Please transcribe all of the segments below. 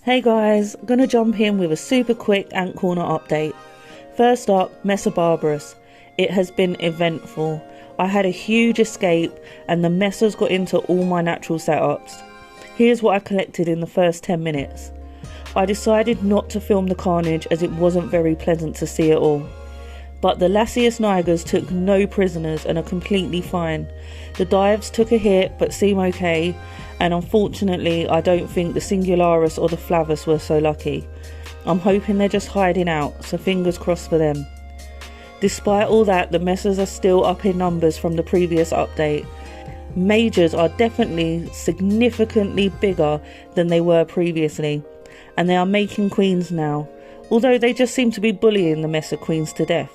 Hey guys, gonna jump in with a super quick ant corner update. First up, Mesabarous. It has been eventful. I had a huge escape and the Messors got into all my natural setups. Here's what I collected in the first 10 minutes. I decided not to film the carnage as it wasn't very pleasant to see it all. But the Lasius nigers took no prisoners and are completely fine. The dives took a hit but seem okay, and unfortunately I don't think the Singularis or the Flavus were so lucky. I'm hoping they're just hiding out, so fingers crossed for them. Despite all that, the Messors are still up in numbers from the previous update. Majors are definitely significantly bigger than they were previously, and they are making queens now, although they just seem to be bullying the Messor queens to death,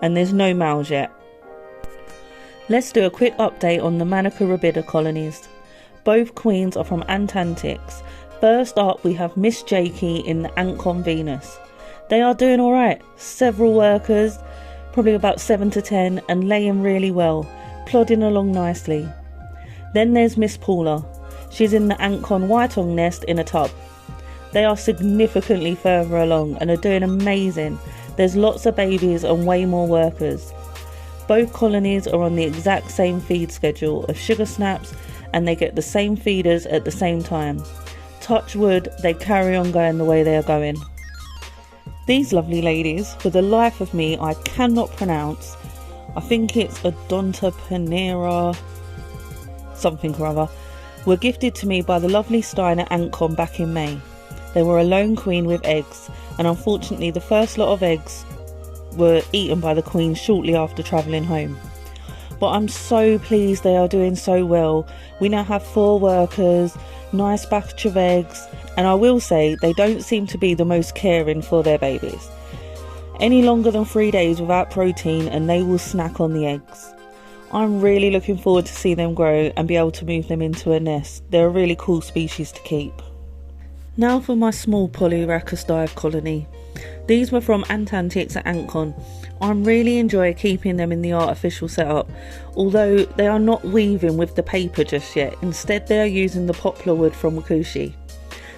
and there's no males yet. Let's do a quick update on the Manica rubida colonies. Both queens are from Antantics. First up we have Miss Jakey in the Antcon Venus. They are doing alright, several workers, probably about 7 to 10, and laying really well, plodding along nicely. Then there's Miss Paula. She's in the Antcon Whitong nest in a tub. They are significantly further along and are doing amazing. There's lots of babies and way more workers. Both colonies are on the exact same feed schedule of sugar snaps, and they get the same feeders at the same time. Touch wood, they carry on going the way they are going. These lovely ladies, for the life of me I cannot pronounce, I think it's Odontoponera something or other, were gifted to me by the lovely Stein at Antcon back in May. They were a lone queen with eggs, and unfortunately the first lot of eggs were eaten by the queen shortly after travelling home. But I'm so pleased they are doing so well. We now have 4 workers, nice batch of eggs, and I will say they don't seem to be the most caring for their babies. Any longer than 3 days without protein and they will snack on the eggs. I'm really looking forward to see them grow and be able to move them into a nest. They're a really cool species to keep. Now for my small Polyrhachis dive colony. These were from Antantics at Antcon. I really enjoy keeping them in the artificial setup, although they are not weaving with the paper just yet. Instead they are using the poplar wood from Wakushi.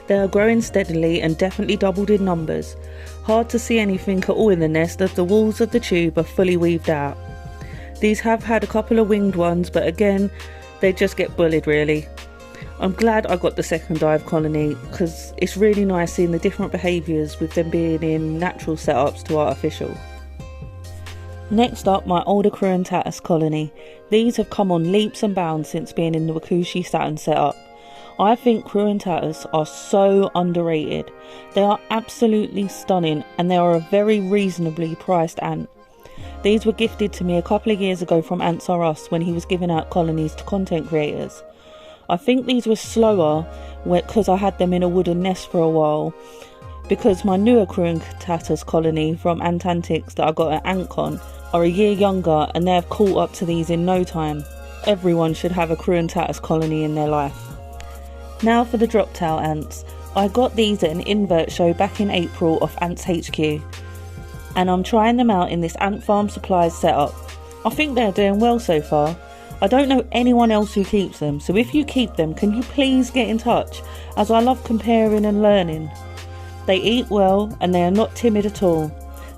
They are growing steadily and definitely doubled in numbers. Hard to see anything at all in the nest as the walls of the tube are fully weaved out. These have had a couple of winged ones, but again they just get bullied really. I'm glad I got the second dive colony because it's really nice seeing the different behaviours with them being in natural setups to artificial. Next up, my older cruentatus colony. These have come on leaps and bounds since being in the Wakushi Saturn setup. I think cruentatus are so underrated. They are absolutely stunning and they are a very reasonably priced ant. These were gifted to me a couple of years ago from Ants R Us when he was giving out colonies to content creators. I think these were slower because I had them in a wooden nest for a while, because my newer cruentatus colony from Antantics that I got at Antcon are a year younger and they have caught up to these in no time. Everyone should have a cruentatus colony in their life. Now for the drop tail ants. I got these at an invert show back in April off Ants HQ, and I'm trying them out in this Ant Farm Supplies setup. I think they're doing well so far. I don't know anyone else who keeps them, so if you keep them, can you please get in touch, as I love comparing and learning. They eat well and they are not timid at all.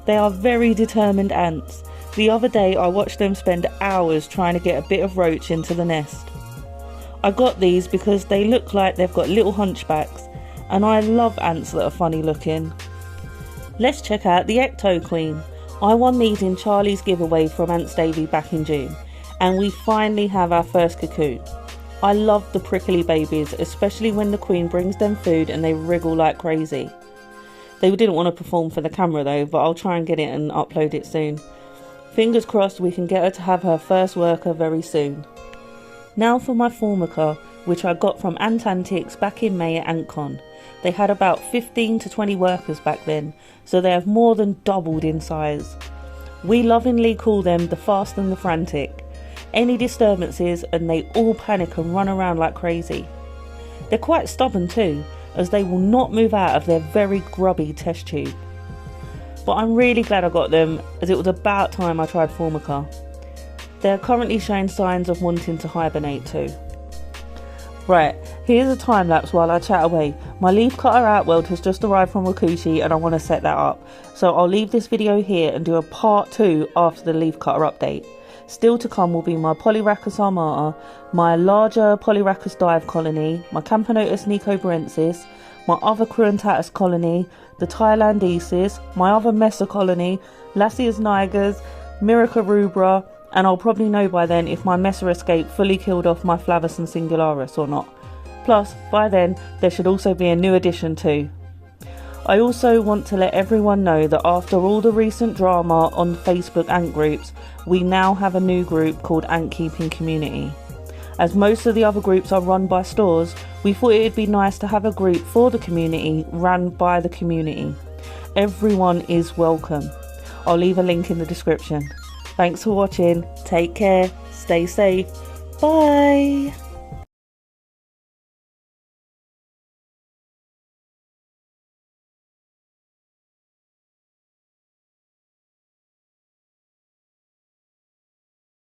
They are very determined ants. The other day I watched them spend hours trying to get a bit of roach into the nest. I got these because they look like they've got little hunchbacks, and I love ants that are funny looking. Let's check out the Ecto Queen. I won these in Charlie's giveaway from Ants Davy back in June. And we finally have our first cocoon. I love the prickly babies, especially when the queen brings them food and they wriggle like crazy. They didn't want to perform for the camera though, but I'll try and get it and upload it soon. Fingers crossed we can get her to have her first worker very soon. Now for my Formica, which I got from Antantics back in May at Antcon. They had about 15 to 20 workers back then, so they have more than doubled in size. We lovingly call them the fast and the frantic. Any disturbances and they all panic and run around like crazy. They're quite stubborn too, as they will not move out of their very grubby test tube. But I'm really glad I got them, as it was about time I tried Formica. They are currently showing signs of wanting to hibernate too. Right, here's a time lapse while I chat away. My leaf cutter outweld has just arrived from Rakushi and I want to set that up. So I'll leave this video here and do a part 2 after the leaf cutter update. Still to come will be my Polyrhachis armata, my larger Polyrhachis dive colony, my Camponotus nicobarensis, my other cruentatus colony, the Thailandesis, my other Messor colony, Lasius niger, Manica Rhesus, and I'll probably know by then if my Messor escape fully killed off my Flavus and Singularis or not. Plus, by then, there should also be a new addition too. I also want to let everyone know that after all the recent drama on Facebook ant groups, we now have a new group called Ant Keeping Community. As most of the other groups are run by stores, we thought it'd be nice to have a group for the community run by the community. Everyone is welcome. I'll leave a link in the description. Thanks for watching, take care, stay safe, bye!